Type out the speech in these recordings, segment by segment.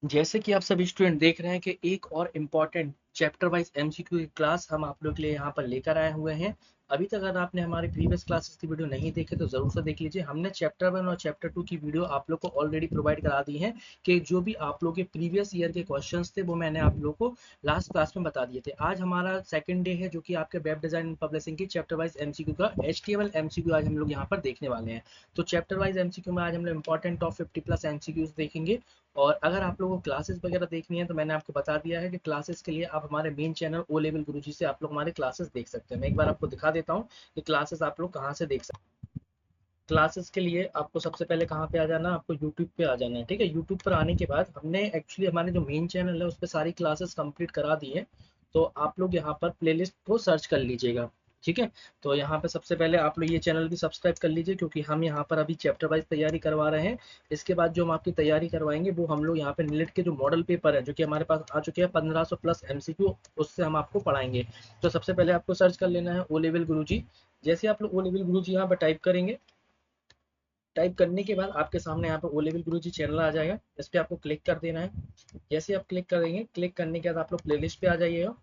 जैसे कि आप सभी स्टूडेंट देख रहे हैं कि एक और इम्पॉर्टेंट चैप्टर वाइज एमसीक्यू की क्लास हम आप लोग के लिए यहाँ पर लेकर आए हुए हैं। अभी तक अगर आपने हमारी प्रीवियस क्लासेस की वीडियो नहीं देखी तो जरूर से देख लीजिए। हमने चैप्टर 1 और चैप्टर 2 की वीडियो आप लोग को ऑलरेडी प्रोवाइड करा दी है कि जो भी आप लोग के प्रीवियस ईयर के क्वेश्चंस थे वो मैंने आप लोग को लास्ट क्लास में बता दिए थे। आज हमारा सेकंड डे है जो कि आपके वेब डिजाइन एंड पब्लिशिंग की चैप्टर वाइज एमसीक्यू का एचटीएमएल एमसीक्यू आज हम लोग यहाँ पर देखने वाले हैं। तो चैप्टर वाइज एमसीक्यू में आज हम लोग इंपॉर्टेंट टॉप 50+ एमसीक्यूज देखेंगे। और अगर आप लोगों को क्लासेस वगैरह देखनी है तो मैंने आपको बता दिया है कि क्लासेस के लिए आप हमारे मेन चैनल ओ लेवल गुरुजी से आप लोग हमारे क्लासेस देख सकते हैं। मैं एक बार आपको दिखा देता हूँ कि क्लासेस आप लोग कहाँ से देख सकते हैं। क्लासेस के लिए आपको सबसे पहले कहाँ पे आ जाना, आपको यूट्यूब पे आ जाना है। ठीक है, यूट्यूब पर आने के बाद हमने एक्चुअली हमारे जो मेन चैनल है उस पर सारी क्लासेस कंप्लीट करा दी है। तो आप लोग यहाँ पर प्लेलिस्ट को सर्च कर लीजिएगा। ठीक है, तो यहाँ पे सबसे पहले आप लोग ये चैनल भी सब्सक्राइब कर लीजिए क्योंकि हम यहाँ पर अभी चैप्टर वाइज तैयारी करवा रहे हैं। इसके बाद जो हम आपकी तैयारी करवाएंगे वो हम लोग यहाँ पे नीट के जो मॉडल पेपर है जो कि हमारे पास आ चुके हैं 1500+ एमसीक्यू, उससे हम आपको पढ़ाएंगे। तो सबसे पहले आपको सर्च कर लेना है ओ लेवल गुरुजी। जैसे आप लोग ओ लेवल गुरुजी यहाँ पर टाइप करेंगे, टाइप करने के बाद आपके सामने यहाँ पे ओ लेवल गुरुजी चैनल आ जाएगा। इस पर आपको क्लिक कर देना है। जैसे आप क्लिक करेंगे, क्लिक करने के बाद आप लोग प्लेलिस्ट पे आ जाइएगा।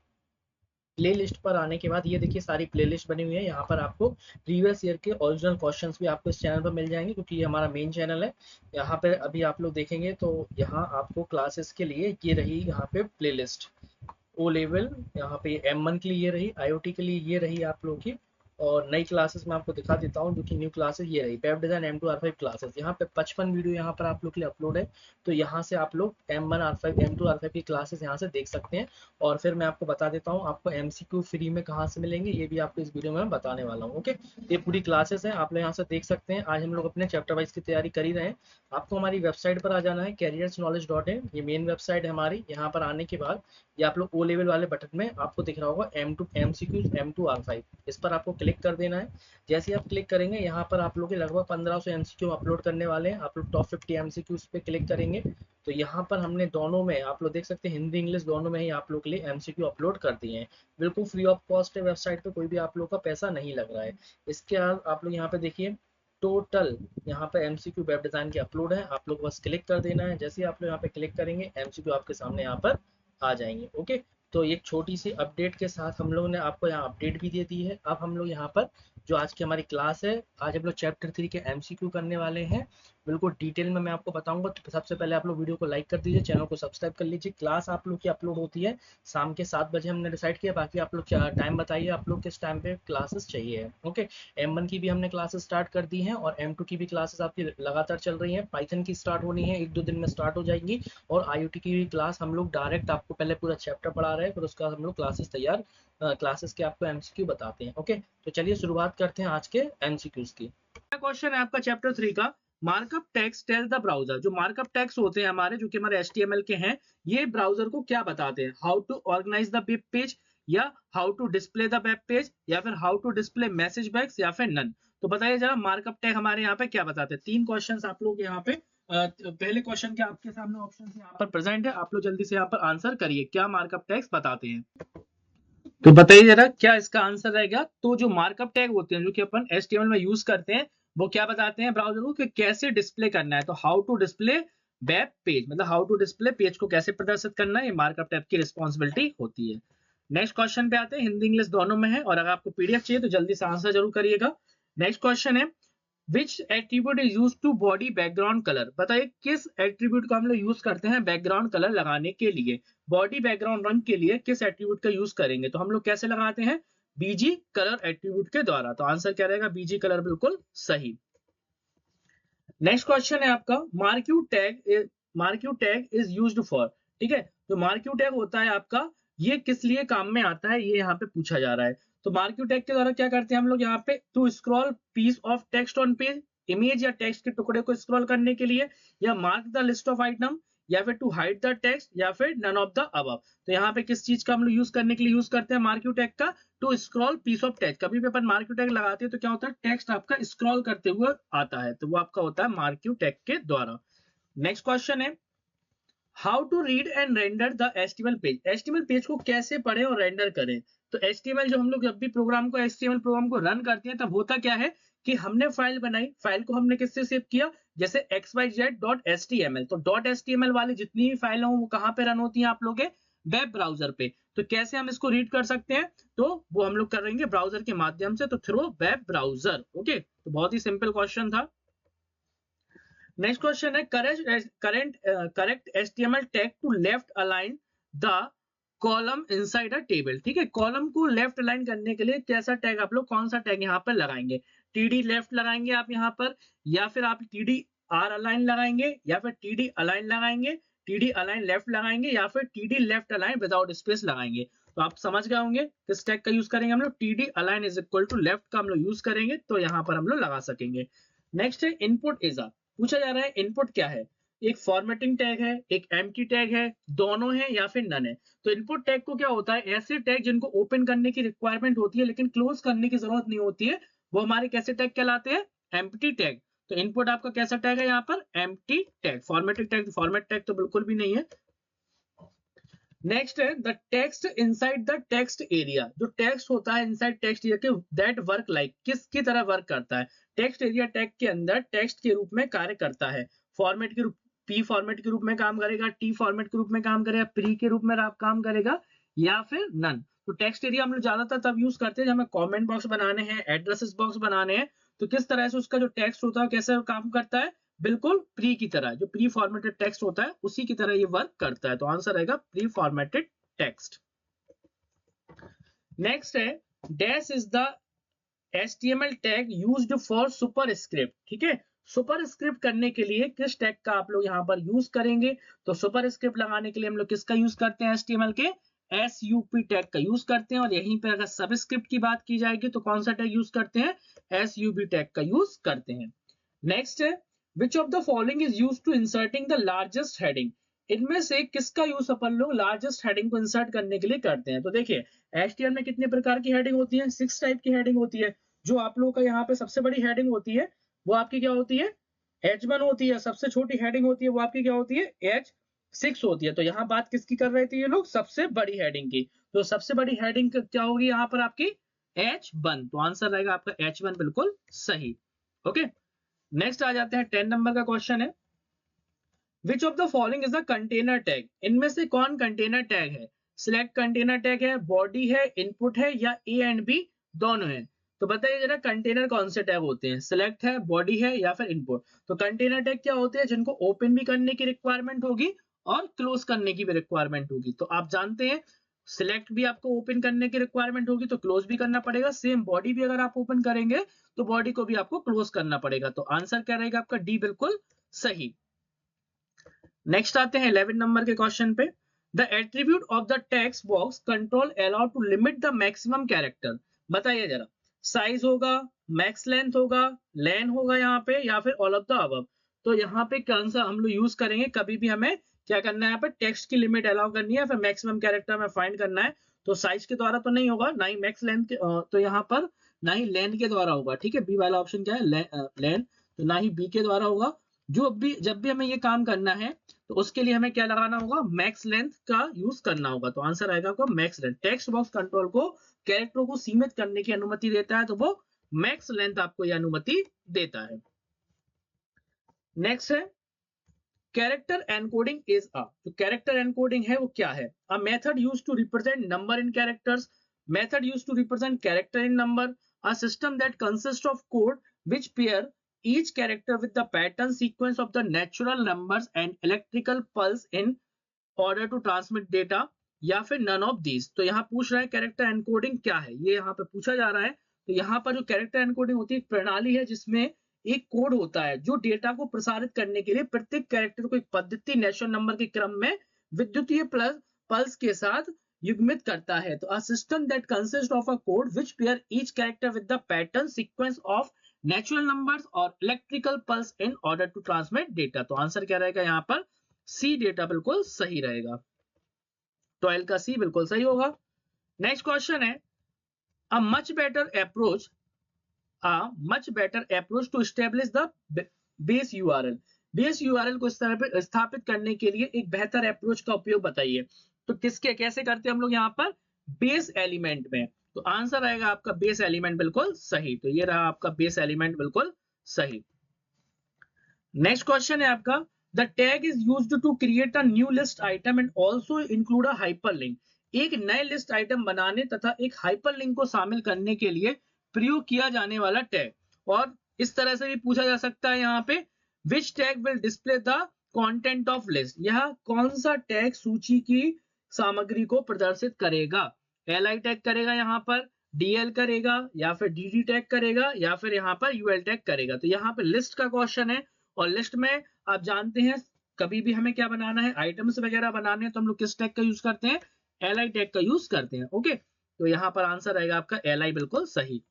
प्ले लिस्ट पर आने के बाद ये देखिए सारी प्ले लिस्ट बनी हुई है। यहाँ पर आपको प्रीवियस ईयर के ओरिजिनल क्वेश्चंस भी आपको इस चैनल पर मिल जाएंगे क्योंकि ये हमारा मेन चैनल है। यहाँ पे अभी आप लोग देखेंगे तो यहाँ आपको क्लासेस के लिए ये रही यहाँ पे प्ले लिस्ट ओ लेवल, यहाँ पे M1 के लिए ये रही, IoT के लिए ये रही आप लोगों की। और नई क्लासेस मैं आपको दिखा देता हूँ जो कि न्यू क्लासेस ये रही वेब डिजाइन M2R5 क्लासेस। यहाँ पे 55 वीडियो यहाँ पर आप लोग के लिए अपलोड है। तो यहाँ से आप लोग M1R5 M2R5 की क्लासेस यहाँ से देख सकते हैं। और फिर मैं आपको बता देता हूँ आपको MCQ फ्री में कहाँ से मिलेंगे, ये भी आपको इस वीडियो में बताने वाला हूँ। ओके, ये पूरी क्लासेस है, आप लोग यहाँ से देख सकते हैं। आज हम लोग अपने चैप्टर वाइज की तैयारी कर ही रहे हैं। आपको हमारी वेबसाइट पर आ जाना है careersknowledge.in, ये मेन वेबसाइट है हमारी। यहाँ पर आने के बाद ये आप लोग ओ लेवल वाले बटन में आपको दिख रहा होगा M2 MCQ M2R5, इस पर आपको क्लिक कर देना है। जैसे आप क्लिक करेंगे यहाँ पर आप लोग के लगभग 1500 MCQ अपलोड करने वाले हैं। आप लोग टॉप 50 MCQ पे क्लिक करेंगे तो यहाँ पर हमने दोनों में आप लोग देख सकते हैं हिंदी इंग्लिश दोनों में ही आप लोग के लिए MCQ अपलोड कर दिए हैं। बिल्कुल फ्री ऑफ कॉस्ट है, वेबसाइट पे कोई भी आप लोग का पैसा नहीं लग रहा है। इसके बाद आप लोग यहाँ पे देखिए टोटल यहाँ पे MCQ वेब डिजाइन के अपलोड है, आप लोग बस क्लिक कर देना है। जैसे ही आप लोग यहाँ पे क्लिक करेंगे MCQ आपके सामने यहाँ पर आ जाएंगे। ओके, तो एक छोटी सी अपडेट के साथ हम लोगों ने आपको यहाँ अपडेट भी दे दी है। अब हम लोग यहाँ पर जो आज की हमारी क्लास है, आज हम लोग चैप्टर 3 के MCQ करने वाले हैं। बिल्कुल डिटेल में मैं आपको बताऊंगा। तो सबसे पहले आप लोग वीडियो को लाइक कर दीजिए, चैनल को सब्सक्राइब कर लीजिए। क्लास आप लोग की अपलोड होती है शाम के 7 बजे हमने डिसाइड किया। बाकी आप लोग टाइम बताइए आप लोग किस टाइम पे क्लासेस चाहिए। ओके, M1 की भी हमने क्लासेस स्टार्ट कर दी हैं और M2 की भी क्लासेस आपकी लगातार चल रही हैं। पाइथन की स्टार्ट होनी है, 1-2 दिन में स्टार्ट हो जाएंगी। और IoT की भी क्लास हम लोग डायरेक्ट आपको पहले पूरा चैप्टर पढ़ा रहे हैं, फिर उसका हम लोग क्लासेस के आपको MCQ बताते हैं। ओके, तो चलिए शुरुआत करते हैं आज के MCQs की। क्वेश्चन है आपका चैप्टर 3 का, markup text tell the browser. जो मार्कअप टेक्स्ट होते हैं हमारे जो कि हमारे HTML के हैं, ये ब्राउजर को क्या बताते हैं? How to organize the web page, या how to display the web page, या फिर how to display message bags, या फिर नन। तो बताइए जरा मार्कअप टैग हमारे यहाँ पे क्या बताते हैं। 3 क्वेश्चंस आप लोग यहाँ पे पहले क्वेश्चन के आपके सामने ऑप्शन यहाँ पर प्रेजेंट है, आप लोग जल्दी से यहाँ पर आंसर करिए क्या मार्कअप टैग्स बताते हैं। तो बताइए जरा क्या इसका आंसर रहेगा। तो जो मार्कअप टैग होते हैं जो कि अपन HTML में यूज करते हैं, वो क्या बताते हैं ब्राउजर को कि कैसे डिस्प्ले करना है। तो how to display web page, मतलब हाउ टू डिस्प्ले पेज को कैसे प्रदर्शित करना है, ये मार्कअप टैग की रिस्पॉन्सिबिलिटी होती है। नेक्स्ट क्वेश्चन पे आते हैं, हिंदी इंग्लिश दोनों में है और अगर आपको PDF चाहिए तो जल्दी से आंसर जरूर करिएगा। नेक्स्ट क्वेश्चन है, which attribute is use to body background colour. बताइए किस एट्रीब्यूट का हम लोग यूज करते हैं बैकग्राउंड कलर लगाने के लिए। बॉडी बैकग्राउंड रंग के लिए किस एट्रीब्यूट का यूज करेंगे? तो हम लोग कैसे लगाते हैं? BG कलर एट्रीब्यूट के द्वारा। तो आंसर क्या रहेगा? BG कलर, बिल्कुल सही। नेक्स्ट क्वेश्चन है आपका, marquee tag is used for. ठीक है, जो मार्क्यू टैग होता है आपका, ये किस लिए काम में आता है, ये यहाँ पे पूछा जा रहा है। तो मार्क्यू टैग के द्वारा क्या करते हैं हम लोग यहाँ पे? To scroll piece of text on page, image या टेक्स्ट के टुकड़े को स्क्रॉल करने के लिए, या mark the list of item, या फिर टू हाइड द टेक्स्ट, या फिर नन ऑफ द अबव। तो यहाँ पे किस चीज का हम लोग यूज करने के लिए यूज करते हैं मार्क्यू टैग का? To scroll piece of text. कभी भी अपन मार्क्यू टैग लगाते हैं तो क्या होता है? टेक्स्ट आपका स्क्रॉल करते हुए आता है, तो वो आपका होता है मार्क्यू टैग के द्वारा। नेक्स्ट क्वेश्चन है, how to read and render the HTML page. HTML page को कैसे पढ़ें और रेंडर करें? तो HTML जो हम लोग जब भी HTML प्रोग्राम को रन करते हैं तब होता क्या है कि हमने फाइल बनाई, फाइल को हमने किससे सेव किया? जैसे xyz.html, तो .html वाली जितनी भी फाइल हो वो कहाँ पे रन होती है आप लोग के वेब ब्राउजर पे। तो कैसे हम इसको रीड कर सकते हैं, तो वो हम लोग करेंगे ब्राउजर के माध्यम से, तो थ्रू वेब ब्राउजर। ओके, तो बहुत ही सिंपल क्वेश्चन था। नेक्स्ट क्वेश्चन है correct HTML tag to left align the column inside a table. ठीक है, कॉलम को लेफ्ट अलाइन करने के लिए कैसा टैग आप लोग, कौन सा टैग यहाँ पर लगाएंगे, TD लेफ्ट लगाएंगे आप यहाँ पर, या फिर आप TD R अलाइन लगाएंगे, या फिर TD अलाइन लगाएंगे, TD अलाइन लेफ्ट लगाएंगे, या फिर TD left align without space लगाएंगे। तो आप समझ गए होंगे किस टैग का यूज करेंगे हम लोग, TD align is equal to left का हम लोग यूज करेंगे, तो यहाँ पर हम लोग लगा सकेंगे। नेक्स्ट है इनपुट इज अ, पूछा जा रहा है इनपुट क्या है, एक फॉर्मेटिंग टैग है, एक एम्प्टी टैग है, दोनों है या फिर नन है। तो इनपुट टैग को क्या होता है, ऐसे टैग जिनको ओपन करने की रिक्वायरमेंट होती है लेकिन क्लोज करने की जरूरत नहीं होती है, वो हमारे कैसे टैग कहलाते हैं, एम्प्टी टैग। तो इनपुट आपका कैसा टैग है यहाँ पर, empty tag. Formatting tag, format tag तो बिल्कुल भी नहीं है। नेक्स्ट है the text inside the text area, जो टेक्स्ट होता है इनसाइड टेक्स्ट एरिया के, दैट वर्क लाइक, किसकी तरह वर्क करता है, टेक्स्ट एरिया टैग के अंदर टेक्स्ट के रूप में कार्य करता है। फॉर्मेट के रूप, पी फॉर्मेट के रूप में काम करेगा, टी फॉर्मेट के रूप में काम करेगा, प्री के रूप में काम करेगा, या फिर नन। तो टेक्स्ट एरिया हम लोग ज्यादातर तब यूज करते हैं जब हमें कमेंट बॉक्स बनाने हैं, एड्रेसेस बॉक्स बनाने हैं, तो किस तरह से उसका जो टेक्स्ट होता है कैसे काम करता है, बिल्कुल प्री की तरह, जो प्री फॉर्मेटेड टेक्स्ट होता है उसी की तरह ये वर्क करता है। तो आंसर रहेगा प्री फॉर्मेटेड टेक्स्ट। नेक्स्ट है dash is the HTML tag used for superscript. ठीक है, सुपरस्क्रिप्ट करने के लिए किस टैग का आप लोग यहाँ पर यूज करेंगे, तो सुपरस्क्रिप्ट लगाने के लिए हम लोग किसका यूज करते हैं, HTML के SUP टैग का यूज करते हैं। और यहीं पर अगर सबस्क्रिप्ट की बात की जाएगी तो कौन सा टैग यूज करते हैं, SUB टैग का यूज करते हैं। नेक्स्ट है which of the following is used to inserting the largest heading, इनमें से किसका यूज अपन लोग लार्जेस्ट हेडिंग को इंसर्ट करने के लिए करते हैं। तो देखिए HTML में कितने प्रकार की हेडिंग होती है, 6 टाइप की हेडिंग होती है। जो आप लोगों का यहाँ पे सबसे बड़ी हेडिंग होती है वो आपकी क्या होती है, H1 होती है। सबसे छोटी हेडिंग होती है वो आपकी क्या होती है, H6 होती है। तो यहाँ बात किसकी कर रहे थे ये लोग, सबसे बड़ी हेडिंग की। तो सबसे बड़ी हेडिंग क्या होगी यहाँ पर आपकी, H1। तो आंसर रहेगा आपका H1 बिल्कुल सही। ओके, नेक्स्ट आ जाते हैं 10 नंबर का क्वेश्चन है which of the following is the container tag, इनमें से कौन कंटेनर टैग है, सिलेक्ट कंटेनर टैग है, बॉडी है, इनपुट है, या ए एंड बी दोनों है। तो बताइए जरा कंटेनर कौन से टैग होते हैं, सिलेक्ट है, बॉडी है, या फिर इनपुट। तो कंटेनर टैग क्या होते हैं, जिनको ओपन भी करने की रिक्वायरमेंट होगी और क्लोज करने की भी रिक्वायरमेंट होगी। तो आप जानते हैं सिलेक्ट भी आपको ओपन करने की रिक्वायरमेंट होगी तो क्लोज भी करना पड़ेगा, सेम बॉडी भी अगर आप ओपन करेंगे तो बॉडी को भी आपको क्लोज करना पड़ेगा। तो आंसर क्या रहेगा आपका, डी बिल्कुल सही। नेक्स्ट आते हैं 11 नंबर के क्वेश्चन पे, the attribute of the text box control allow to limit the maximum character. बताइए जरा, साइज होगा, मैक्स लेंथ होगा, लेन होगा यहाँ पे, या फिर ऑल ऑफ द अबव। तो यहाँ पे कौन सा हम लोग यूज करेंगे, कभी भी हमें क्या करना है यहाँ पे, टेक्स्ट की लिमिट अलाउ करनी है, फिर मैक्सिमम कैरेक्टर में फाइंड करना है। तो साइज के द्वारा तो नहीं होगा, ना ही मैक्स लेंथ तो यहाँ पर ना ही लेन के द्वारा होगा। ठीक है, बी वाला ऑप्शन क्या है, लेन, तो ना ही बी के द्वारा होगा। जो भी जब भी हमें ये काम करना है तो उसके लिए हमें क्या लगाना होगा, मैक्स लेंथ का यूज करना होगा। तो आंसर आएगा आपका max length. Text box control को कैरेक्टरों को सीमित करने की अनुमति देता है, तो वो मैक्स लेंथ आपको यह अनुमति देता है। नेक्स्ट है कैरेक्टर एनकोडिंग इज अ, जो कैरेक्टर एनकोडिंग है वो क्या है, a method used to represent number in characters, method used to represent character in number, a system that consist of code which pair each character with the pattern sequence of the natural numbers and electrical pulse in order to transmit data, या फिर none of these। तो यहाँ पूछ रहा है character encoding क्या है, ये यहाँ पे पूछा जा रहा है। तो यहाँ पर जो कैरेक्टर एनकोडिंग होती है एक प्रणाली है जिसमें एक कोड होता है जो डेटा को प्रसारित करने के लिए प्रत्येक कैरेक्टर को एक पद्धति नेचुरल नंबर के क्रम में विद्युतीय प्लस पल्स के साथ युग्मित करता है। तो a system that consist of a code which pair each character with the pattern sequence of natural numbers और electrical pulse in order to transmit data. तो आंसर क्या रहेगा यहाँ पर, सी डेटा बिल्कुल सही रहेगा। 12 का सी बिल्कुल सही होगा। नेक्स्ट क्वेश्चन है a much better approach to establish the base URL, base URL को स्थापित करने के लिए एक बेहतर अप्रोच का उपयोग बताइए। तो किसके कैसे करते हैं हम लोग यहाँ पर, बेस एलिमेंट में। तो आंसर आएगा आपका बेस एलिमेंट बिल्कुल सही। तो ये रहा आपका बेस एलिमेंट बिल्कुल सही। नेक्स्ट क्वेश्चन है आपका, the tag is used to create a new list item and also include a hyperlink. एक नए लिस्ट आइटम बनाने तथा एक हाइपरलिंक को शामिल करने के लिए प्रयोग किया जाने वाला टैग। और इस तरह से भी पूछा जा सकता है यहाँ पे, which tag will display the content of list. यह कौन सा टैग सूची की सामग्री को प्रदर्शित करेगा। li टैग करेगा यहाँ पर, dl करेगा, या फिर dd टैग करेगा, या फिर यहाँ पर ul टैग करेगा। तो यहाँ पे लिस्ट का क्वेश्चन है, और लिस्ट में आप जानते हैं कभी भी हमें क्या बनाना है, आइटम्स वगैरह बनाने हैं, तो हम लोग किस टैग का यूज करते हैं, li टैग का यूज करते हैं। ओके, तो यहाँ पर आंसर रहेगा आपका li, बिल्कुल सही।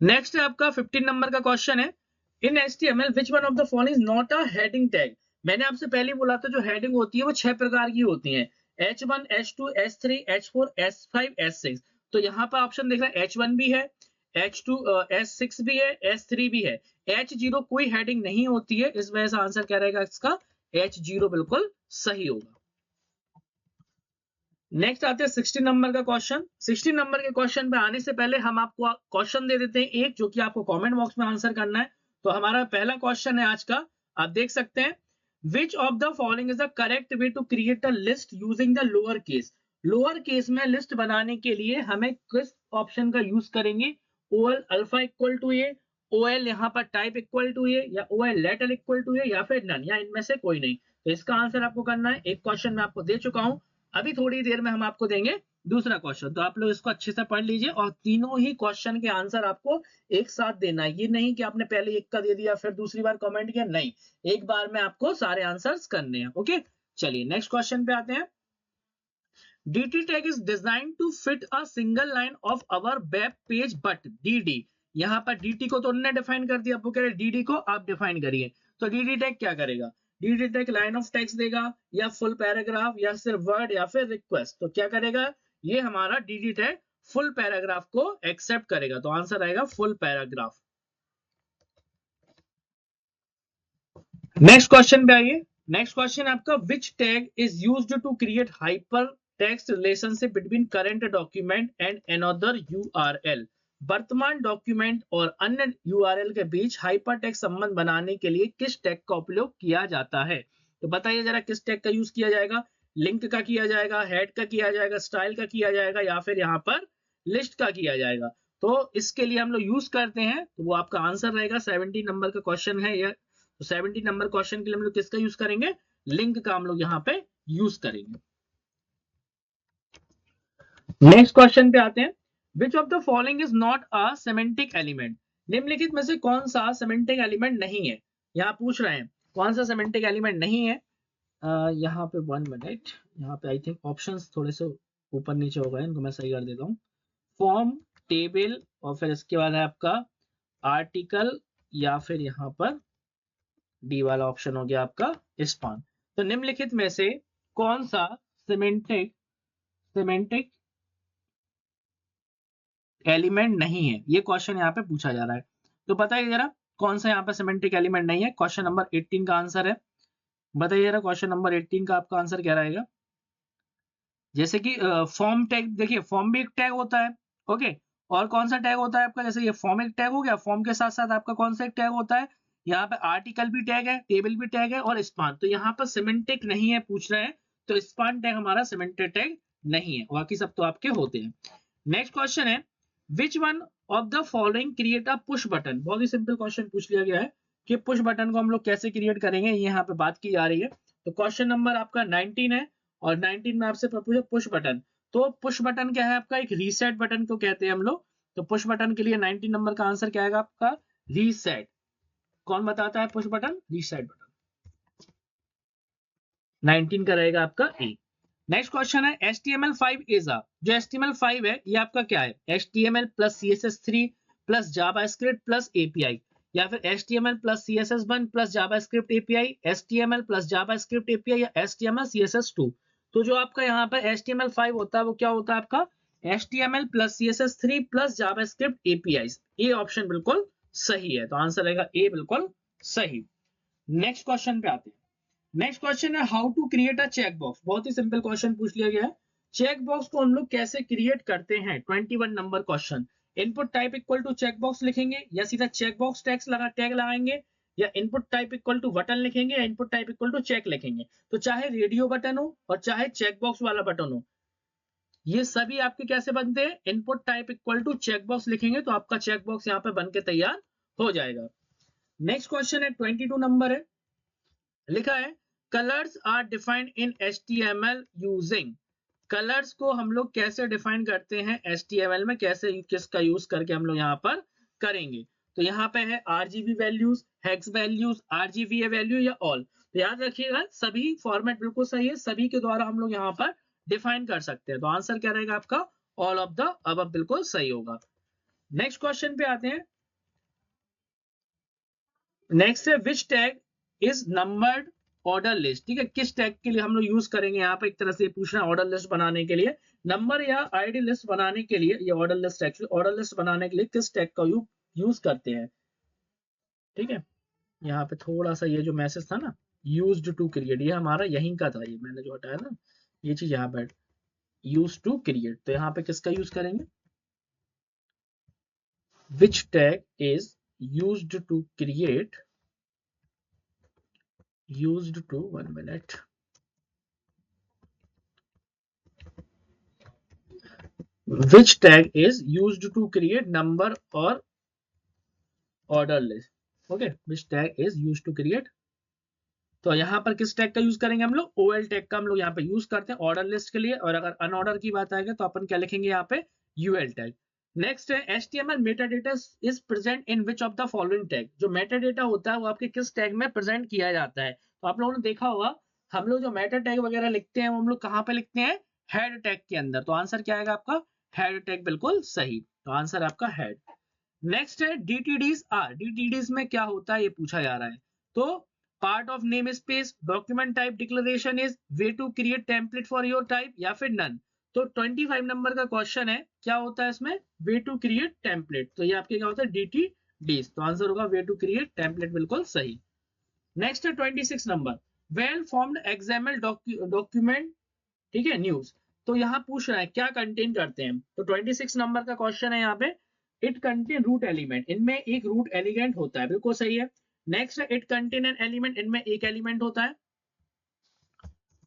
नेक्स्ट है आपका 15 नंबर का क्वेश्चन है, इन HTML which one of the following is not a heading tag। मैंने आपसे पहले बोला था जो हेडिंग होती है वो 6 प्रकार की होती है, H1, H2, H3, H4, S5, S6। तो यहाँ पर ऑप्शन देख रहे हैं H1 भी है, H2, S6 भी है, S3 भी है, H0 कोई हेडिंग नहीं होती है, इस वजह से आंसर क्या रहेगा इसका, H0 बिल्कुल सही होगा। नेक्स्ट आते हैं 16 नंबर का क्वेश्चन। 16 नंबर के क्वेश्चन पे आने से पहले हम आपको क्वेश्चन दे देते हैं एक, जो कि आपको कमेंट बॉक्स में आंसर करना है। तो हमारा पहला क्वेश्चन है आज का, आप देख सकते हैं, which of the following is the correct way to create a list using the lower case. Lower case में लिस्ट बनाने के लिए हमें किस ऑप्शन का यूज करेंगे, OL alpha equal to A, OL यहाँ पर टाइप इक्वल टू ए, या OL letter equal to A, या फिर नन, या इनमें से कोई नहीं। तो इसका आंसर आपको करना है। एक क्वेश्चन मैं आपको दे चुका हूं, अभी थोड़ी देर में हम आपको देंगे दूसरा क्वेश्चन, तो आप लोग इसको अच्छे से पढ़ लीजिए, और तीनों ही क्वेश्चन के आंसर आपको एक साथ देना है। ये नहीं कि आपने पहले एक का दे दिया फिर दूसरी बार कमेंट किया, नहीं, एक बार में आपको सारे आंसर्स करने हैं। ओके, चलिए नेक्स्ट क्वेश्चन पे आते हैं। DT tag is designed to fit a single line of our web page but DD। यहाँ पर DT को तो उन्होंने डिफाइन कर दिया, आपको कह रहे DD को आप डिफाइन करिए। तो DD टैग क्या करेगा, DD tag line of text देगा, या फुल पैराग्राफ, या सिर्फ वर्ड, या फिर रिक्वेस्ट। तो क्या करेगा, ये हमारा DD टैग फुल पैराग्राफ को एक्सेप्ट करेगा, तो आंसर आएगा फुल पैराग्राफ। नेक्स्ट क्वेश्चन पे आइए। नेक्स्ट क्वेश्चन आपका, which tag is used to create hyper text relationship between current document and another URL. वर्तमान डॉक्यूमेंट और अन्य यूआरएल के बीच हाइपर टेक्स्ट संबंध बनाने के लिए किस टैग का उपयोग किया जाता है। तो बताइए जरा किस टैग का यूज किया जाएगा, लिंक का किया जाएगा, हेड का किया जाएगा, स्टाइल का किया जाएगा, या फिर यहाँ पर लिस्ट का किया जाएगा। तो इसके लिए हम लोग यूज करते हैं, तो वो आपका आंसर रहेगा 17 नंबर का क्वेश्चन है ये। तो 70 नंबर क्वेश्चन के लिए हम लोग किसका यूज करेंगे, लिंक का हम लोग यहाँ पे यूज करेंगे। नेक्स्ट क्वेश्चन पे आते हैं, which of the following is not a semantic element. निम्नलिखित में से कौन सा सिमेंटिक एलिमेंट नहीं है, यहाँ पूछ रहे हैं कौन सा सिमेंटिक एलिमेंट नहीं है। यहाँ पे 1 मिनट, यहाँ पे आई थिंक ऑप्शंस थोड़े से ऊपर नीचे हो गए, इनको मैं सही कर देता हूँ। फॉर्म, टेबल, और फिर इसके बाद है आपका आर्टिकल, या फिर यहाँ पर डी वाला ऑप्शन हो गया आपका स्पान। तो निम्नलिखित में से कौन सा सिमेंटिक एलिमेंट नहीं है, ये क्वेश्चन यहाँ पे पूछा जा रहा है। तो बताइए जरा कौन सा यहाँ पे सिमेंटिक एलिमेंट नहीं है। क्वेश्चन नंबर 18 का आंसर है, बताइए जरा क्वेश्चन नंबर 18 का आपका आंसर क्या रहेगा। जैसे कि फॉर्म टैग, देखिए फॉर्म भी एक टैग होता है। ओके, और कौन सा टैग होता है आपका, जैसे ये फॉर्म एक टैग हो गया, फॉर्म के साथ साथ आपका कौन सा एक टैग होता है, यहाँ पे आर्टिकल भी टैग है, टेबल भी टैग है, और स्पान। तो यहाँ पर सिमेंटिक नहीं है पूछ रहे हैं, तो स्पान टैग हमारा सिमेंटिक टैग नहीं है, बाकी सब तो आपके होते हैं। नेक्स्ट क्वेश्चन है, which one of the following create a push button. बहुत ही सिंपल क्वेश्चन पूछ लिया गया है कि पुश बटन को हम लोग कैसे क्रिएट करेंगे, ये यहाँ पे बात की जा रही है। तो क्वेश्चन नंबर आपका 19 है, और 19 में आपसे पूछा पुश बटन। तो पुश बटन क्या है आपका, एक रीसेट बटन को कहते हैं हम लोग। तो पुश बटन के लिए 19 नंबर का आंसर क्या आएगा आपका, रीसेट। कौन बताता है पुश बटन, रीसेट बटन। 19 का रहेगा आपका ए। नेक्स्ट क्वेश्चन है, HTML5 इज अ, जो HTML5 है ये आपका क्या है, HTML plus CSS3 plus JavaScript plus API, या फिर HTML plus CSS1 plus JavaScript API, HTML plus JavaScript API, या HTML CSS2। तो जो आपका यहाँ पर HTML5 होता है वो क्या होता है आपका, HTML plus CSS3 plus JavaScript API। ये ऑप्शन बिल्कुल सही है, तो आंसर रहेगा ए बिल्कुल सही। नेक्स्ट क्वेश्चन पे आते हैं। नेक्स्ट क्वेश्चन है, how to create a check box. बहुत ही सिंपल क्वेश्चन पूछ लिया गया है, चेक बॉक्स को हम लोग कैसे क्रिएट करते हैं। 21 number question, input type equal to check box लिखेंगे, या सीधा चेक बॉक्स टैग लगाएंगे, या input type equal to button लिखेंगे या input type equal to check लिखेंगे। तो चाहे रेडियो बटन हो और चाहे चेक बॉक्स वाला बटन हो, ये सभी आपके कैसे बनते हैं, input type equal to check box लिखेंगे तो आपका चेक बॉक्स यहाँ पे बन के तैयार हो जाएगा। नेक्स्ट क्वेश्चन है 22 नंबर है, लिखा है colours are defined in HTML using. Colours को हम लोग कैसे डिफाइन करते हैं HTML में, कैसे किसका यूज करके हम लोग यहाँ पर करेंगे। तो यहाँ पे है RGB values, hex values, RGBA value या ऑल। तो याद रखिएगा सभी फॉर्मेट बिल्कुल सही है, सभी के द्वारा हम लोग यहाँ पर डिफाइन कर सकते हैं। तो आंसर क्या रहेगा आपका, ऑल ऑफ द अबव बिल्कुल सही होगा। नेक्स्ट क्वेश्चन पे आते हैं। नेक्स्ट है which tag is numbered order list. ठीक है, किस टैग के लिए हम लोग यूज करेंगे यहाँ पे, एक तरह से पूछना ऑर्डर लिस्ट बनाने के लिए, नंबर या आईडी लिस्ट बनाने के लिए, ये order list actually order list बनाने के लिए किस टैग का यूज करते हैं। ठीक है, यहाँ पे थोड़ा सा ये जो मैसेज था ना यूज्ड टू क्रिएट, ये हमारा यहीं का था, ये मैंने जो हटाया ना ये चीज यहाँ पे यूज टू क्रिएट, तो यहाँ पे किसका यूज करेंगे, which tag is used to create, used to 1 minute, which tag is used to create number or order list। okay, which tag is used to create, तो यहाँ पर किस टैग का यूज करेंगे हम लोग, OL टैग का हम लोग यहाँ पे यूज करते हैं ऑर्डर लिस्ट के लिए, और अगर अनऑर्डर की बात आएगा तो अपन क्या लिखेंगे यहाँ पे UL टैग। नेक्स्ट है HTML metadata is present in which of the following tag. जो मेटाडेटा होता है वो आपके किस टैग में प्रेजेंट किया जाता है। तो आप लोगों ने देखा होगा हम लोग जो मेटा टैग वगैरह लिखते हैं वो हम लोग कहाँ पे लिखते हैं, हेड टैग के अंदर। तो आंसर क्या आएगा आपका, हेड टैग बिल्कुल सही, तो आंसर आपका हेड। नेक्स्ट है DTDs आर, DTDs में क्या होता है ये पूछा जा रहा है। तो part of name space, document type declaration is, way to create template for your type या फिर नन। तो 25 नंबर का क्वेश्चन है, क्या होता है इसमें, वे टू क्रिएट टेम्पलेट, तो ये आपके क्या होता है DTDs, तो आंसर होगा वे टू क्रिएट टेम्पलेट बिल्कुल सही। नेक्स्ट है 26 number, well formed XML document, ठीक है न्यूज। तो यहाँ पूछ रहा है क्या कंटेन करते हैं, तो 26 नंबर का क्वेश्चन है यहाँ पे, इट कंटेन रूट एलिमेंट, इनमें एक रूट एलिमेंट होता है, बिल्कुल सही है। नेक्स्ट है इट कंटेन एन एलिमेंट, इनमें एक एलिमेंट होता है।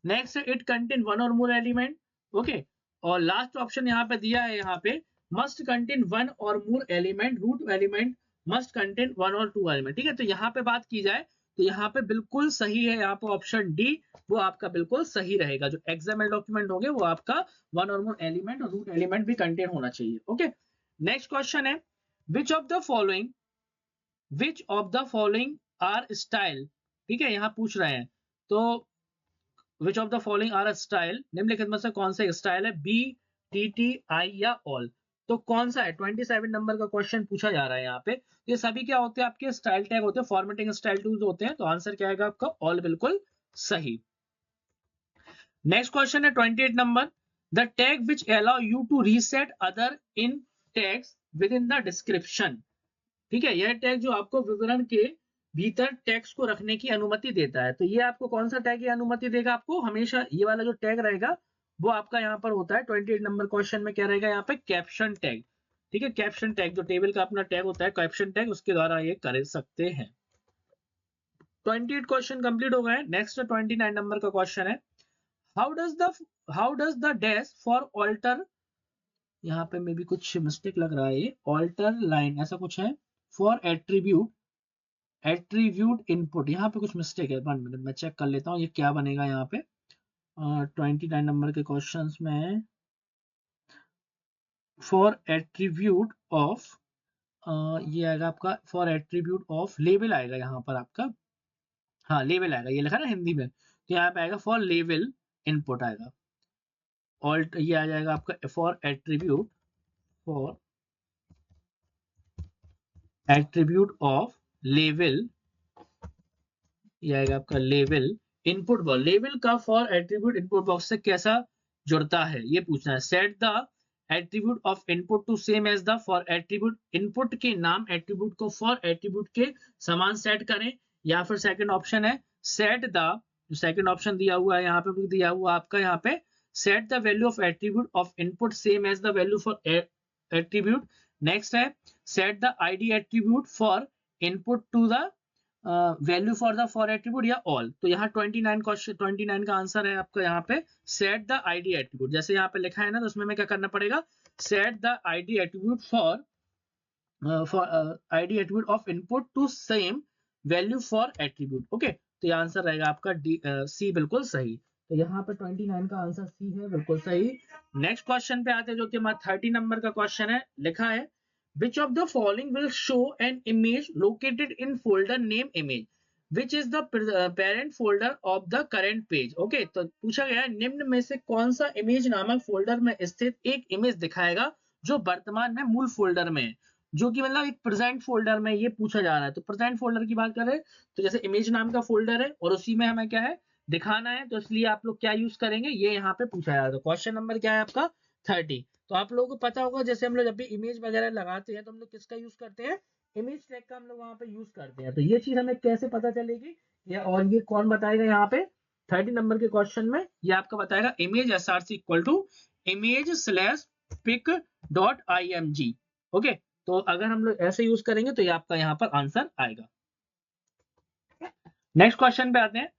नेक्स्ट है it contain one or more element, okay. और लास्ट ऑप्शन यहाँ पे दिया है, यहाँ पे must contain one or more element, root element must contain one or two element. ठीक है, तो यहाँ पे बात की जाए तो यहाँ पे बिल्कुल सही है, यहाँ पे ऑप्शन डी वो आपका बिल्कुल सही रहेगा। जो एक्सएमएल डॉक्यूमेंट होंगे वो आपका वन और मोर एलिमेंट और रूट एलिमेंट भी कंटेन होना चाहिए। ओके, नेक्स्ट क्वेश्चन है which of the following, which of the following are style. ठीक है, यहाँ पूछ रहे हैं तो which of the following are style, निम्नलिखित में से कौन सा स्टाइल है, बी, टी, आई या ऑल। तो कौन सा है, 27 नंबर का क्वेश्चन पूछा जा रहा है यहाँ पे। ये सभी क्या होते हैं आपके स्टाइल टैग होते हैं, फॉर्मेटिंग स्टाइल टूल्स होते हैं, तो आंसर क्या आएगा आपका ऑल बिल्कुल सही। नेक्स्ट क्वेश्चन है 28 number, the tag which allow you to reset other in tags within the description. ठीक है, यह टैग जो आपको विवरण के भीतर टेक्स्ट को रखने की अनुमति देता है। तो ये आपको कौन सा टैग की अनुमति देगा, आपको हमेशा ये वाला जो टैग रहेगा वो आपका यहाँ पर होता है 28 नंबर क्वेश्चन में, क्या रहेगा यहाँ पे कैप्शन टैग। ठीक है, कैप्शन टैग जो टेबल का अपना टैग होता है कैप्शन टैग, उसके द्वारा ये कर सकते हैं। 28 क्वेश्चन कंप्लीट हो गए। नेक्स्ट 29 नंबर का क्वेश्चन है, how does the dash for alter, यहाँ पे मे भी कुछ मिस्टेक लग रहा है, ये ऑल्टर लाइन ऐसा कुछ है, फॉर एट्रीब्यूट इनपुट, यहाँ पे कुछ मिस्टेक है, 1 मिनट मैं चेक कर लेता हूँ ये क्या बनेगा यहाँ पे। 29 नंबर के क्वेश्चंस में फॉर एट्रीब्यूट ऑफ, ये आएगा आपका फॉर एट्रीब्यूट ऑफ लेवल आएगा यहाँ पर आपका, हाँ लेवल आएगा, ये लिखा ना हिंदी में, तो यहाँ पे आएगा फॉर लेवल इनपुट आएगा, ऑल्ट ये आ जाएगा आपका फॉर एट्रीब्यूट ऑफ लेवल, ये आएगा आपका लेवल इनपुट बॉक्स। लेवल का फॉर एट्रीब्यूट इनपुट बॉक्स से कैसा जुड़ता है ये पूछना है। Set the attribute of input to same as the for attribute, input के नाम एट्रीब्यूट को फॉर एट्रीब्यूट के समान सेट करें, या फिर सेकंड ऑप्शन है सेट द, जो सेकंड ऑप्शन दिया हुआ है यहाँ पे भी दिया हुआ आपका यहाँ पे, set the value of attribute of input same as the value for attribute. Next है set the ID attribute for input to the value for the for attribute या ऑल। तो यहाँ 29 क्वेश्चन 29 का आंसर है आपका यहाँ पे सेट द आईडी एट्रीब्यूट, जैसे यहाँ पे लिखा है ना, तो उसमें क्या करना पड़ेगा, set the ID attribute for ID attribute of input to same value for attribute. Okay, तो ये आंसर रहेगा आपका डी सी, बिल्कुल सही। तो यहाँ पे 29 का आंसर सी है, बिल्कुल सही। नेक्स्ट क्वेश्चन पे आते हैं जो कि हमारा 30 नंबर का क्वेश्चन है। लिखा है which of the following will show an image located in folder name image which is the parent folder of the current page। Okay, तो पूछा गया है निम्न में से कौन सा इमेज नामक फोल्डर में स्थित एक इमेज दिखाएगा जो वर्तमान में मूल फोल्डर में है, जो कि मतलब एक प्रेजेंट फोल्डर में ये पूछा जा रहा है। तो प्रेजेंट फोल्डर की बात करें तो जैसे इमेज नाम का फोल्डर है और उसी में हमें क्या है दिखाना है, तो इसलिए आप लोग क्या यूज करेंगे, ये यहाँ पे पूछा जा रहा है। तो क्वेश्चन नंबर क्या है आपका 30। तो आप लोगों को पता होगा जैसे हम लोग जब भी इमेज वगैरह लगाते हैं तो हम लोग किसका यूज करते हैं, इमेज टैग का हम लोग वहां पे यूज करते हैं। तो ये चीज हमें कैसे पता चलेगी या और ये कौन बताएगा यहाँ पे 30 नंबर के क्वेश्चन में, ये आपका बताएगा image SRC equal to image slash pic dot IMG। Okay, तो अगर हम लोग ऐसे यूज करेंगे तो ये आपका यहाँ पर आंसर आएगा। नेक्स्ट क्वेश्चन पे आते हैं।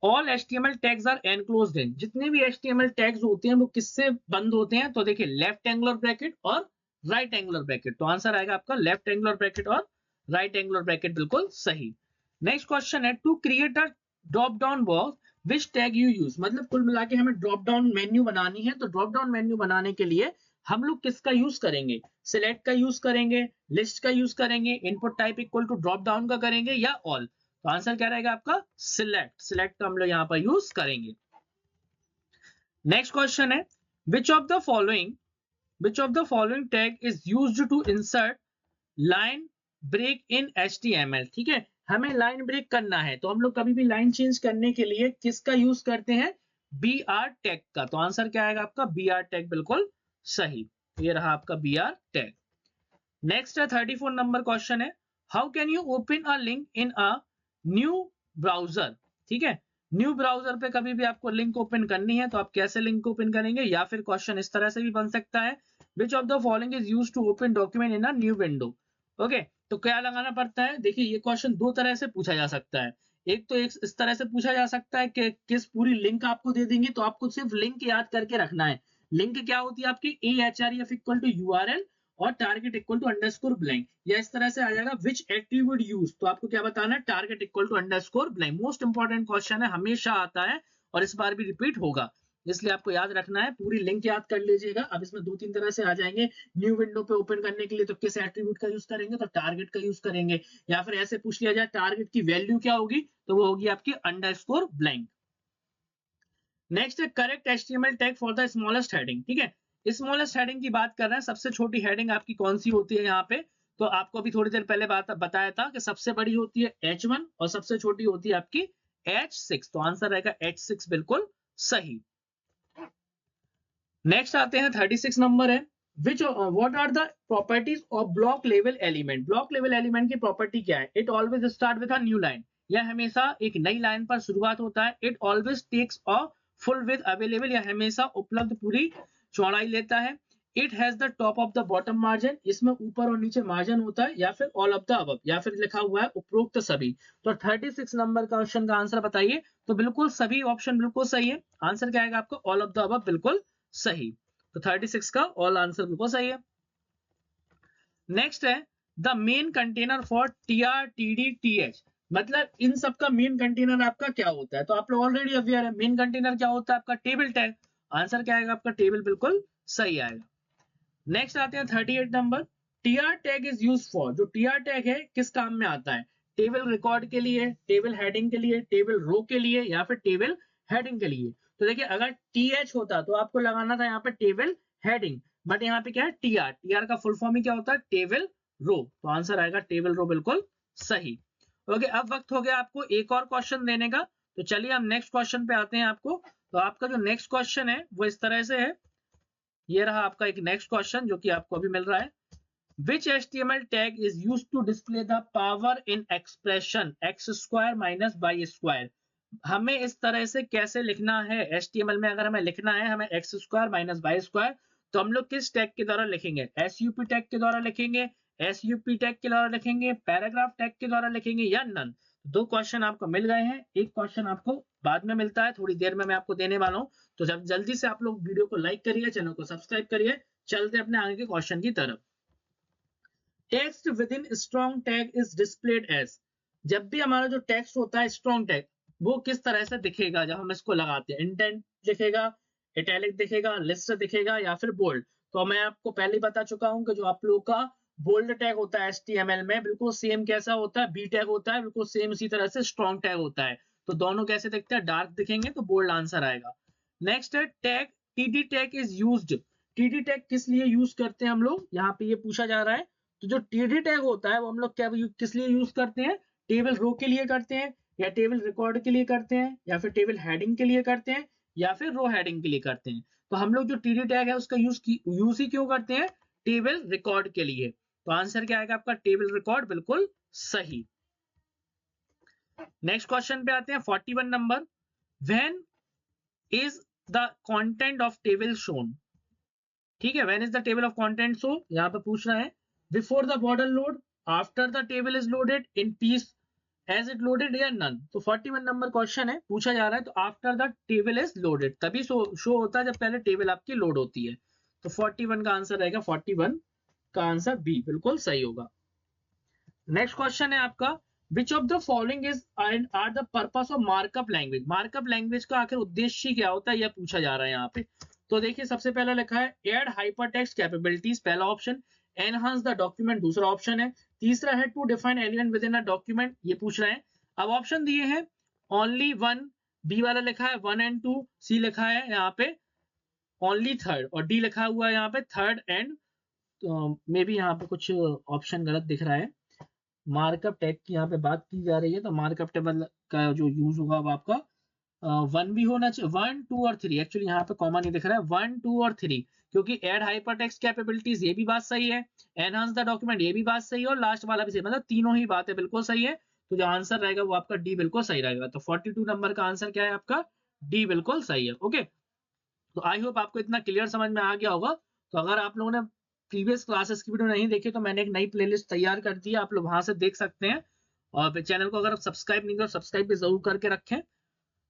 All HTML tags are enclosed in, जितने भी HTML टैग्स होते हैं वो किससे बंद होते हैं, तो देखिए लेफ्ट एंगुलर ब्रैकेट और राइट एंगुलर ब्रैकेट। तो आंसर आएगा आपका लेफ्ट एंगुलर ब्रैकेट और राइट एंगुलर ब्रैकेट, बिल्कुल सही। नेक्स्ट क्वेश्चन है to create a drop down box which tag you use, मतलब कुल मिला के हमें ड्रॉप डाउन मेन्यू बनानी है। तो ड्रॉप डाउन मेन्यू बनाने के लिए हम लोग किसका यूज करेंगे, सिलेक्ट का यूज करेंगे, लिस्ट का यूज करेंगे, input type equal to drop down का करेंगे या ऑल। तो आंसर क्या रहेगा आपका सिलेक्ट, सिलेक्ट का हम लोग यहां पर यूज करेंगे। नेक्स्ट क्वेश्चन है which of the following tag is used to insert line break in HTML। ठीक है, हमें लाइन ब्रेक करना है तो हम लोग कभी भी लाइन चेंज करने के लिए किसका यूज करते हैं, BR टैग का। तो आंसर क्या आएगा आपका BR टैग, बिल्कुल सही। ये रहा आपका BR टैग। नेक्स्ट है 34 नंबर क्वेश्चन है how can you open a link in a new browser. ठीक है, न्यू ब्राउजर पे कभी भी आपको लिंक ओपन करनी है तो आप कैसे लिंक ओपन करेंगे, या फिर क्वेश्चन इस तरह से भी बन सकता है which of the following is used to open document in a new window. Okay, तो क्या लगाना पड़ता है, देखिए ये क्वेश्चन दो तरह से पूछा जा सकता है। एक तो एक इस तरह से पूछा जा सकता है कि किस पूरी लिंक आपको दे देंगे, तो आपको सिर्फ लिंक याद करके रखना है। लिंक क्या होती है आपकी AHREF इक्वल टू URL और target equal to underscore blank, या इस तरह से आ जाएगा विच एट्रीब्यूट यूज, तो आपको क्या बताना है target equal to underscore blank. Most important question है, हमेशा आता है और इस बार भी रिपीट होगा, इसलिए आपको याद रखना है, पूरी लिंक याद कर लीजिएगा। अब इसमें दो तीन तरह से आ जाएंगे, न्यू विंडो पे ओपन करने के लिए तो किस एट्रीब्यूट का यूज करेंगे, तो टारगेट का यूज करेंगे, या फिर ऐसे पूछ लिया जाए टारगेट की वैल्यू क्या होगी, तो वो होगी आपकी अंडरस्कोर ब्लैंक। नेक्स्ट है correct HTML tag for the smallest heading. ठीक है, स्मॉलेस्ट हेडिंग की बात कर रहे हैं, सबसे छोटी हेडिंग आपकी कौन सी होती है यहाँ पे, तो आपको अभी थोड़ी देर पहले बताया था कि सबसे बड़ी होती है H1 और सबसे छोटी होती है आपकी H6। तो आंसर रहेगा H6, बिल्कुल सही। नेक्स्ट आते हैं 36 नंबर है which what are the properties of block level element. Block level element की प्रॉपर्टी क्या है, it always start with a new line, यह हमेशा एक नई लाइन पर शुरुआत होता है। It always takes a full width available, यह हमेशा उपलब्ध पूरी चौड़ाई लेता है। It has the top of the bottom margin, इसमें ऊपर और नीचे मार्जिन होता है, या फिर ऑल ऑफ द अबव, या फिर लिखा हुआ है उपरोक्त सभी। तो 36 नंबर का क्वेश्चन का आंसर बताइए, तो बिल्कुल सभी ऑप्शन बिल्कुल सही है। आंसर क्या आएगा आपको ऑल ऑफ द अबव, बिल्कुल सही। तो 36 का ऑल आंसर बिल्कुल सही है। नेक्स्ट है the main container for TRTDTH, मतलब इन सब का मेन कंटेनर आपका क्या होता है, तो आप लोग ऑलरेडी अवेयर है मेन कंटेनर क्या होता है आपका टेबल टैग। आंसर क्या आएगा आपका टेबल, बिल्कुल सही आएगा। नेक्स्ट आते हैं 38 number. TR tag is use for, जो TR टैग है किस काम में आता है, टेबल रिकॉर्ड के लिए, टेबल हेडिंग के लिए, टेबल रो के लिए, या फिर टेबल हेडिंग के लिए। तो देखिए अगर TH होता तो आपको लगाना था यहाँ पे टेबल हेडिंग, बट यहाँ पे क्या है TR, TR का फुल फॉर्म ही क्या होता है टेबल रो। तो आंसर आएगा टेबल रो, बिल्कुल सही। ओके, अब वक्त हो गया आपको एक और क्वेश्चन देने का, तो चलिए हम नेक्स्ट क्वेश्चन पे आते हैं आपको। तो आपका जो नेक्स्ट क्वेश्चन है वो इस तरह से है, ये रहा आपका एक नेक्स्ट क्वेश्चन जो कि आपको अभी मिल रहा है। Which HTML tag is used to display the power in expression x square minus y square। हमें इस तरह से कैसे लिखना है HTML में, अगर हमें लिखना है हमें x square minus y square, तो हम लोग किस टैग के द्वारा लिखेंगे, SUP टैग के द्वारा लिखेंगे, SUP टैग के द्वारा लिखेंगे, पैराग्राफ टैग के द्वारा लिखेंगे या नन। दो क्वेश्चन आपको मिल गए हैं, एक क्वेश्चन आपको बाद में मिलता है, थोड़ी देर में मैं आपको देने वाला हूं। तो जब जल्दी से आप लोग वीडियो को लाइक करिए, चैनल को सब्सक्राइब करिए, चलते अपने आगे के क्वेश्चन की तरफ। Text within strong tag is displayed as. जब भी हमारा जो टेक्स्ट होता है स्ट्रॉन्ग टैग, वो किस तरह से दिखेगा जब हम इसको लगाते हैं? इंडेंट दिखेगा, इटैलिक दिखेगा, लिस्ट दिखेगा या फिर बोल्ड? तो मैं आपको पहले ही बता चुका हूं कि जो आप लोगों का बोल्ड टैग होता है HTML में, बिल्कुल सेम कैसा होता है, बी टैग होता है, बिल्कुल सेम इसी तरह से स्ट्रॉन्ग टैग होता है। तो दोनों कैसे दिखते हैं? डार्क दिखेंगे तो बोल्ड आंसर आएगा। नेक्स्ट है tag TD tag is used. TD tag किस लिए यूज करते हैं हम लोग, यहाँ पे ये पूछा जा रहा है। तो जो TD टैग होता है वो हम लोग क्या किस लिए यूज करते हैं? टेबल रो के लिए करते हैं, या टेबल रिकॉर्ड के लिए करते हैं, या फिर टेबल हेडिंग के लिए करते हैं, या फिर रो हेडिंग के लिए करते हैं। तो हम लोग जो TD टैग है उसका यूज ही क्यों करते हैं? टेबल रिकॉर्ड के लिए। तो आंसर क्या आएगा आपका? टेबल रिकॉर्ड, बिल्कुल सही। नेक्स्ट क्वेश्चन पे आते हैं, 41 number. When is the content of table shown? ठीक है, when is the table of content show, यहाँ पे पूछ रहा है before the border load, after the table is loaded, in piece as it loaded या नन। तो 41 नंबर क्वेश्चन है, पूछा जा रहा है तो after the table is loaded तभी शो होता है जब पहले टेबल आपकी लोड होती है। तो 41 का आंसर रहेगा, 41 का आंसर बी बिल्कुल सही होगा। नेक्स्ट क्वेश्चन है आपका, which of the following is are the purpose of markup language? Markup language का आखिर उद्देश्य क्या होता है, यह पूछा जा रहा है यहाँ पे। तो देखिए सबसे पहला लिखा है एड हाइपरटेक्स्ट कैपेबिलिटीज, पहला ऑप्शन। एनहांस द डॉक्यूमेंट, दूसरा ऑप्शन है। तीसरा है to define element within a document, ये पूछ रहे हैं। अब ऑप्शन दिए हैं ओनली वन, बी वाला लिखा है 1 and 2, सी लिखा है यहाँ पे ओनली थर्ड, और डी लिखा हुआ है यहाँ पे थर्ड एंड। मे बी यहाँ पे कुछ ऑप्शन गलत दिख रहा है। मार्कअप टैग की यहाँ पे बात की जा रही है, तो मार्कअप टेबल का जो यूज होगा वो आपका 1 भी होना चाहिए, 1 2 और 3। एक्चुअली यहाँ पे कॉमन नहीं दिख रहा है, 1 2 और 3, क्योंकि एड हाइपरटेक्स्ट कैपेबिलिटीज ये भी बात सही है, एनहांस द डॉक्यूमेंट ये भी बात सही है, और लास्ट वाला भी सही, मतलब तीनों ही बातें बिल्कुल सही है। तो जो आंसर रहेगा वो आपका डी बिल्कुल सही रहेगा। तो 42 नंबर का आंसर क्या है आपका? डी बिल्कुल सही है। ओके, तो आई होप आपको इतना क्लियर समझ में आ गया होगा। तो अगर आप लोगों ने प्रीवियस क्लासेस की वीडियो नहीं देखी तो मैंने एक नई प्लेलिस्ट तैयार कर दी है, आप लोग वहां से देख सकते हैं। और चैनल को अगर आप सब्सक्राइब नहीं करो, सब्सक्राइब भी जरूर करके रखें,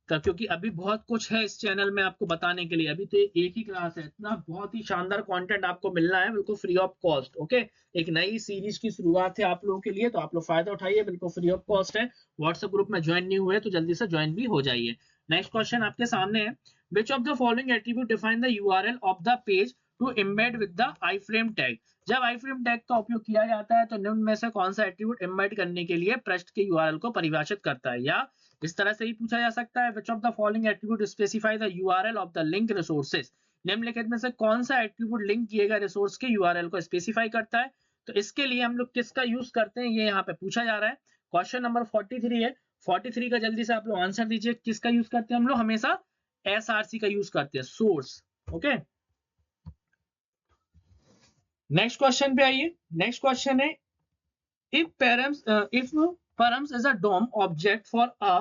क्योंकि अभी बहुत कुछ है इस चैनल में आपको बताने के लिए। अभी तो एक ही क्लास है, इतना बहुत ही शानदार कंटेंट आपको मिलना है बिल्कुल फ्री ऑफ कॉस्ट। ओके, एक नई सीरीज की शुरुआत है आप लोगों के लिए, तो आप लोग फायदा उठाइए, बिल्कुल फ्री ऑफ कॉस्ट है। व्हाट्सएप ग्रुप में ज्वाइन नहीं हुए तो जल्दी से ज्वाइन भी हो जाइए। नेक्स्ट क्वेश्चन आपके सामने है, which of the following attribute define the URL of the page to embed with the iframe tag? जब आई फ्रेम टैग का उपयोग किया जाता है तो निम्न में से कौन सा एट्रीब्यूट एम्बेड करने के लिए पृष्ठ के यूआरएल को परिभाषित करता है? या इस तरह से ही पूछा जा सकता है, which of the following attribute specify the URL of the link resources? निम्नलिखित में से कौन सा एट्रीब्यूट लिंक किए गए रिसोर्स के यूआरएल को स्पेसिफाई करता है? तो इसके लिए हम लोग किसका यूज करते हैं ये यहाँ पे पूछा जा रहा है। क्वेश्चन नंबर 43 है, 43 का जल्दी से आप लोग आंसर दीजिए। किसका यूज करते हैं हम लोग? हमेशा SRC का यूज करते हैं, सोर्स। ओके, नेक्स्ट क्वेश्चन पे आइए। नेक्स्ट क्वेश्चन है, if params is a DOM object for a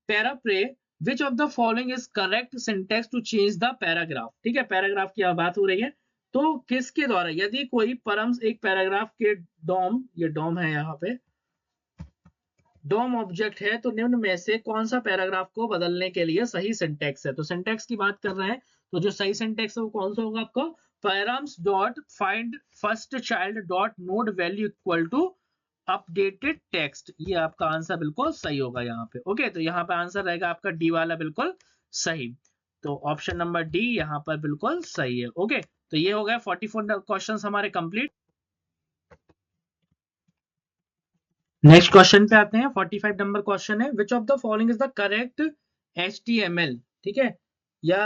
paraphrase, which of the following is correct syntax to change the paragraph? ठीक है, पैराग्राफ की बात हो रही है, तो किसके द्वारा यदि कोई परम्स एक पैराग्राफ के डॉम, ये डॉम है यहाँ पे, डॉम ऑब्जेक्ट है, तो निम्न में से कौन सा पैराग्राफ को बदलने के लिए सही सिंटेक्स है? तो सिंटेक्स की बात कर रहे हैं, तो जो सही सिंटेक्स है वो कौन सा होगा आपका? params dot find first child dot node value equal to updated text, ये आपका आंसर बिल्कुल सही होगा यहाँ पे। ओके, तो यहाँ पे आंसर रहेगा आपका डी वाला बिल्कुल सही। तो ऑप्शन नंबर डी यहाँ पर बिल्कुल सही है। ओके, तो ये हो गया 44 क्वेश्चंस हमारे कंप्लीट। नेक्स्ट क्वेश्चन पे आते हैं, 45 नंबर क्वेश्चन है, which of the following is the correct HTML? ठीक है, या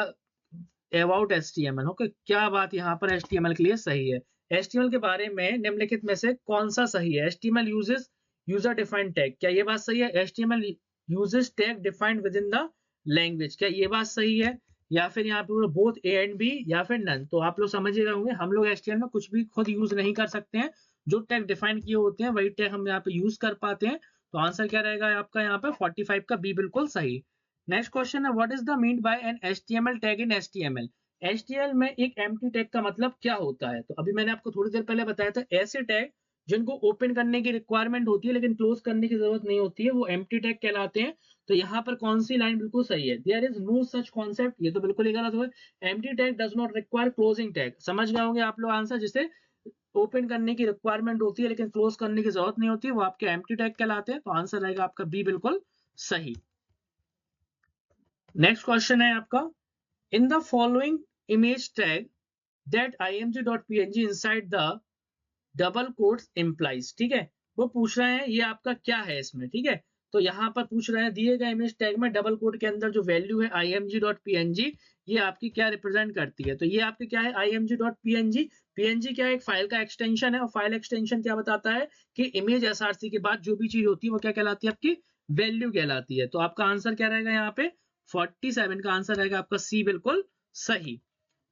अबाउट HTML। ओके, क्या बात यहाँ पर HTML के लिए सही है? HTML के बारे में निम्नलिखित में से कौन सा सही है? HTML uses user defined tag, क्या ये बात सही है? HTML uses tag defined with in the language, क्या ये बात सही है? या फिर यहाँ पे बोथ A एंड B, या फिर नन? तो आप लोग समझ रहे होंगे, हम लोग HTML में कुछ भी खुद यूज नहीं कर सकते हैं, जो टैग डिफाइन किए होते हैं वही टैग हम यहाँ पे यूज कर पाते हैं। तो आंसर क्या रहेगा आपका यहाँ पे? 45 का बी बिल्कुल सही। नेक्स्ट क्वेश्चन है, what is the mean by an HTML tag in HTML? HTML में एक एम्प्टी टैग का मतलब क्या होता है? तो अभी मैंने आपको थोड़ी देर पहले बताया था, ऐसे टैग जिनको ओपन करने की रिक्वायरमेंट होती है लेकिन क्लोज करने की जरूरत नहीं होती है, वो एम्प्टी टैग कहलाते हैं। तो यहाँ पर कौन सी लाइन बिल्कुल सही है, there is no such concept, ये तो बिल्कुल ही गलत हुआ। Empty tag does not require closing tag, समझ गए होंगे आप लोग आंसर, जिसे ओपन करने की रिक्वायरमेंट होती है लेकिन क्लोज करने की जरूरत नहीं होती है, वो आपके एम्प्टी टैग कहलाते हैं। तो आंसर रहेगा आपका बी बिल्कुल सही। नेक्स्ट क्वेश्चन है आपका, in the following image tag that img.png inside the double quotes implies, ठीक है, वो पूछ रहे हैं ये आपका क्या है इसमें, ठीक है। तो यहाँ पर पूछ रहे हैं दिए गए इमेज टैग में डबल कोट के अंदर जो वैल्यू है img.png, ये आपकी क्या रिप्रेजेंट करती है। तो ये आपकी क्या है img.png, png क्या है, एक फाइल का एक्सटेंशन है, और फाइल एक्सटेंशन क्या बताता है कि इमेज src के बाद जो भी चीज होती है वो क्या कहलाती है, आपकी वैल्यू कहलाती है। तो आपका आंसर क्या रहेगा यहाँ पे 47 का आंसर रहेगा आपका सी बिल्कुल सही।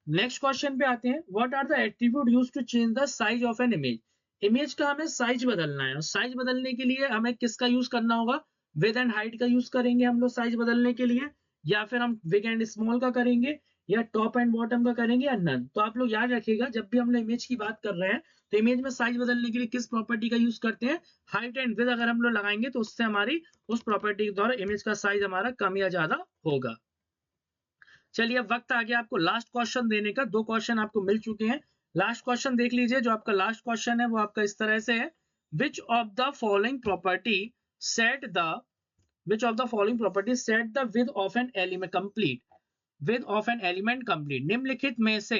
नेक्स्ट क्वेश्चन पे आते हैं, what are the attribute used to change the size of an image. Image का हमें साइज बदलना है, और साइज बदलने के लिए हमें किसका यूज करना होगा, विद एंड हाइट का यूज करेंगे हम लोग साइज बदलने के लिए, या फिर हम बिग एंड स्मॉल का करेंगे, या टॉप एंड बॉटम का करेंगे, या नन। तो आप लोग याद रखिएगा जब भी हम लोग इमेज की बात कर रहे हैं तो इमेज में साइज बदलने के लिए किस प्रॉपर्टी का यूज करते हैं, हाइट एंड विद अगर हम लोग लगाएंगे तो उससे हमारी उस प्रॉपर्टी के द्वारा इमेज का साइज हमारा कम या ज्यादा होगा। चलिए अब वक्त आ गया आपको लास्ट क्वेश्चन देने का, दो क्वेश्चन आपको मिल चुके हैं। लास्ट क्वेश्चन देख लीजिए, जो आपका लास्ट क्वेश्चन है वो आपका इस तरह से है, which of the following property set the which of the following property set the with of an element complete, with of an element complete, निम्नलिखित में से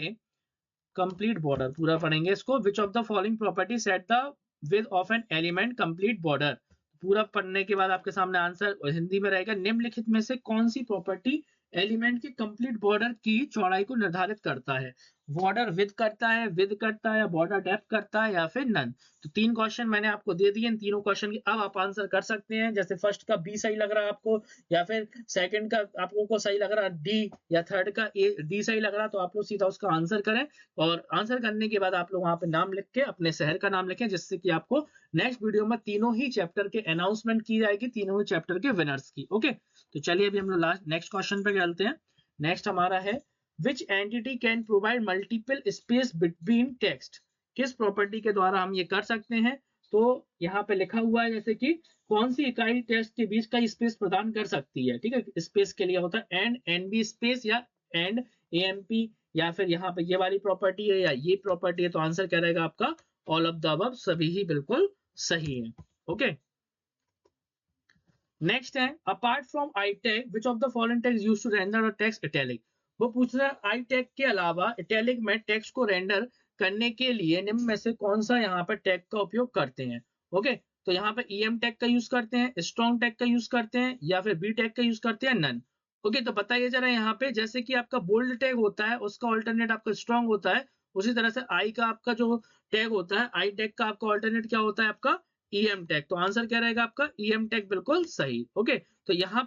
कंप्लीट बॉर्डर, पूरा पढ़ेंगे इसको, विच of the following property set the with of an element complete border. पूरा पढ़ने के बाद आपके सामने आंसर हिंदी में रहेगा, निम्नलिखित में से कौन सी प्रॉपर्टी एलिमेंट के कंप्लीट बॉर्डर की चौड़ाई को निर्धारित करता है, बॉर्डर विद करता है, विद करता है, या बॉर्डर डेप्थ करता है, या फिर नन। तो तीन क्वेश्चन मैंने आपको दे दिए, इन तीनों क्वेश्चन की अब आप आंसर कर सकते हैं। जैसे फर्स्ट का बी सही लग रहा है आपको, या फिर सेकंड का आप लोगों को सही लग रहा है डी, या थर्ड का ए डी सही लग रहा है, तो आप लोग सीधा उसका आंसर करें। और आंसर करने के बाद आप लोग वहां पे नाम लिख के अपने शहर का नाम लिखें, जिससे कि आपको नेक्स्ट वीडियो में तीनों ही चैप्टर के अनाउंसमेंट की जाएगी, तीनों ही चैप्टर के विनर्स की। ओके, तो चलिए अभी हम लोग लास्ट नेक्स्ट क्वेश्चन पे चलते हैं। नेक्स्ट हमारा है, which entity can provide multiple space between text, किस प्रॉपर्टी के द्वारा हम ये कर सकते हैं। तो यहाँ पे लिखा हुआ है जैसे कि कौन सी इकाई टेक्स्ट के बीच का स्पेस प्रदान कर सकती है, ठीक है। स्पेस के लिए होता है एंड एनबी स्पेस, या एंड एएमपी, या फिर यहाँ पे ये वाली प्रॉपर्टी है, या ये प्रॉपर्टी है। तो आंसर क्या रहेगा आपका ऑल ऑफ द अबव, सभी ही बिल्कुल सही है। ओके, नेक्स्ट है, apart from I tag which of the following tags used to render a text italic. वो पूछ रहा है आई टैग के अलावा इटैलिक में टेक्स्ट को रेंडर करने के लिए निम्न में से कौन सा यहाँ पर टैग का उपयोग करते हैं। ओके, तो यहाँ पे ईएम टैग का यूज करते हैं, स्ट्रॉन्ग टैग का यूज करते हैं, या फिर बी टैग का यूज करते हैं, नन। ओके, तो बताइए जरा यहाँ पे, जैसे कि आपका बोल्ड टैग होता है उसका ऑल्टरनेट आपका स्ट्रॉन्ग होता है, उसी तरह से आई का आपका जो टैग होता है, आई टैग का आपका ऑल्टरनेट क्या होता है, आपका ईएम टैग। तो आंसर क्या रहेगा आपका ईएम टैग बिल्कुल सही। ओके, तो यहाँ